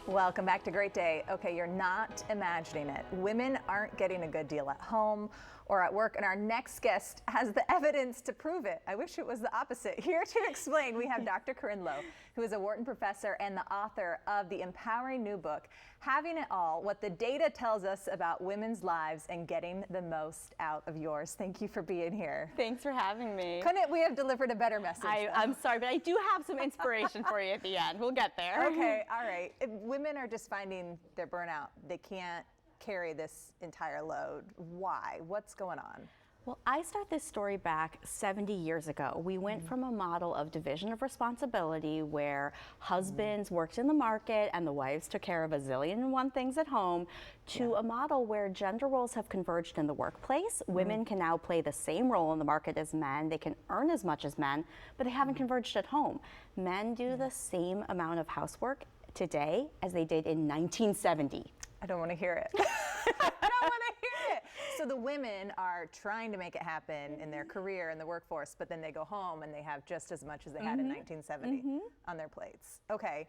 Welcome back to Great Day. Okay, you're not imagining it. Women aren't getting a good deal at home or at work, and our next guest has the evidence to prove it. I wish it was the opposite. Here to explain, we have Dr. Corinne Low, who is a Wharton professor and the author of the empowering new book, Having It All, What the Data Tells Us About Women's Lives and Getting the Most Out of Yours. Thank you for being here. Thanks for having me. Couldn't we have delivered a better message? I'm sorry, but I do have some inspiration for you at the end. We'll get there. Okay, all right. If women are just finding their burnout. They can't carry this entire load. Why? What's going on? Well, I start this story back 70 years ago. We went from a model of division of responsibility where husbands worked in the market and the wives took care of a zillion and one things at home to a model where gender roles have converged in the workplace. Women can now play the same role in the market as men. They can earn as much as men, but they haven't converged at home. Men do the same amount of housework today as they did in 1970. I don't want to hear it. I don't want to hear it. So the women are trying to make it happen in their career in the workforce, but then they go home and they have just as much as they had in 1970 on their plates. Okay.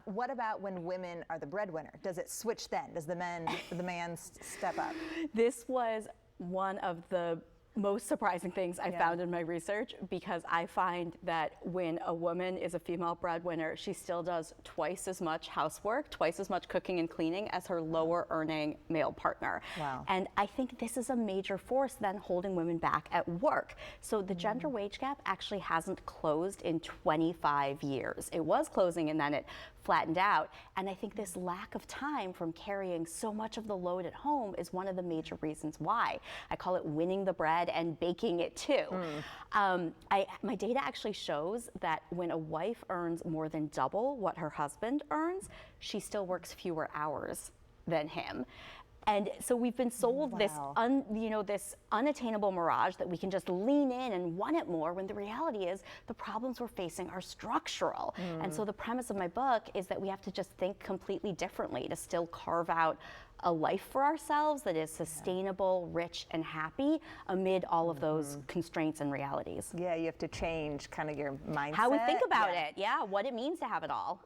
What about when women are the breadwinner? Does it switch then? Does the man step up? This was one of the most surprising things I found in my research, because I find that when a woman is a female breadwinner, she still does twice as much housework, twice as much cooking and cleaning as her lower earning male partner. Wow. And I think this is a major force then holding women back at work. So the gender wage gap actually hasn't closed in 25 years. It was closing and then it flattened out. And I think this lack of time from carrying so much of the load at home is one of the major reasons why. I call it winning the bread and baking it too. My data actually shows that when a wife earns more than double what her husband earns, she still works fewer hours than him. And so we've been sold this unattainable mirage that we can just lean in and want it more, when the reality is the problems we're facing are structural. And so the premise of my book is that we have to just think completely differently to still carve out a life for ourselves that is sustainable, rich, and happy amid all of those constraints and realities. Yeah, you have to change kind of your mindset. How we think about it, what it means to have it all.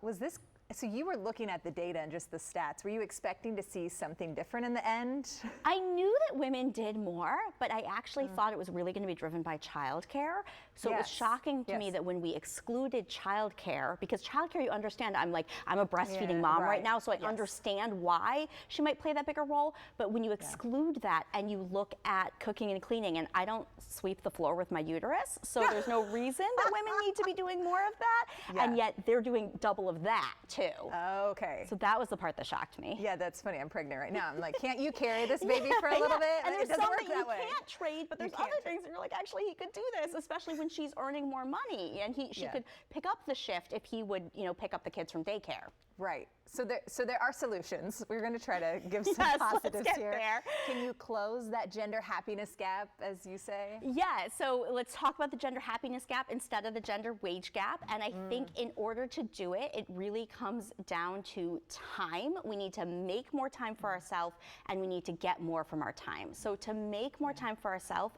So you were looking at the data and just the stats. Were you expecting to see something different in the end? I knew that women did more, but I actually thought it was really going to be driven by childcare. So it was shocking to me that when we excluded childcare, because childcare, you understand, I'm a breastfeeding mom right now, so I understand why she might play that bigger role. But when you exclude that and you look at cooking and cleaning, and I don't sweep the floor with my uterus, so there's no reason that women need to be doing more of that, and yet they're doing double of that too. Okay. So that was the part that shocked me. Yeah, that's funny. I'm pregnant right now. I'm like, can't you carry this baby for a little bit? And it there's doesn't work something that way. You can't trade, but there's other things that you're like, actually, he could do this, especially when she's earning more money, and she could pick up the shift if he would, pick up the kids from daycare. Right. So there are solutions. We're going to try to give some positives let's get here. there. Can you close that gender happiness gap, as you say? Yeah. So let's talk about the gender happiness gap instead of the gender wage gap. And I think in order to do it, it really comes down to time. We need to make more time for ourselves, and we need to get more from our time. So to make more time for ourselves,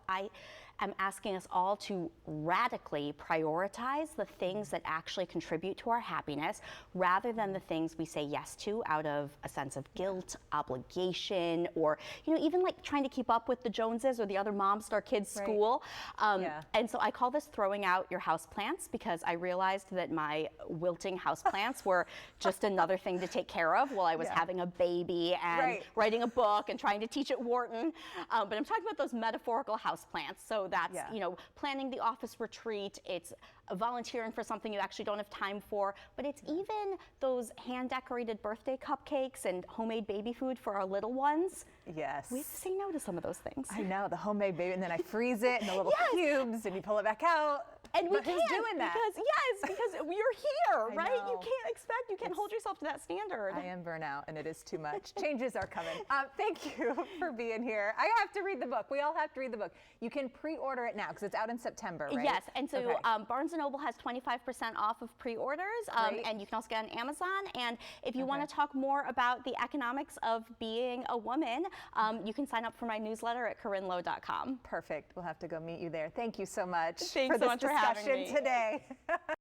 I'm asking us all to radically prioritize the things that actually contribute to our happiness, rather than the things we say yes to out of a sense of guilt, obligation, or even like trying to keep up with the Joneses or the other moms at our kids' school. And so I call this throwing out your houseplants, because I realized that my wilting houseplants were just another thing to take care of while I was having a baby and writing a book and trying to teach at Wharton. But I'm talking about those metaphorical houseplants. So that's, planning the office retreat, it's volunteering for something you actually don't have time for, but it's even those hand-decorated birthday cupcakes and homemade baby food for our little ones. Yes. We have to say no to some of those things. I know, the homemade baby, and then I freeze it in the little cubes, and you pull it back out. And we But can't, who's doing that? because you're here, right? know. You can't hold yourself to that standard. I am burnout, and it is too much. Changes are coming. Thank you for being here. I have to read the book. We all have to read the book. You can pre-order it now because it's out in September, right? Yes, and so Barnes & Noble has 25% off of pre-orders, and you can also get it on Amazon. And if you want to talk more about the economics of being a woman, you can sign up for my newsletter at CorinneLow.com. Perfect. We'll have to go meet you there. Thank you so much Thanks for so this much for having discussion me. today.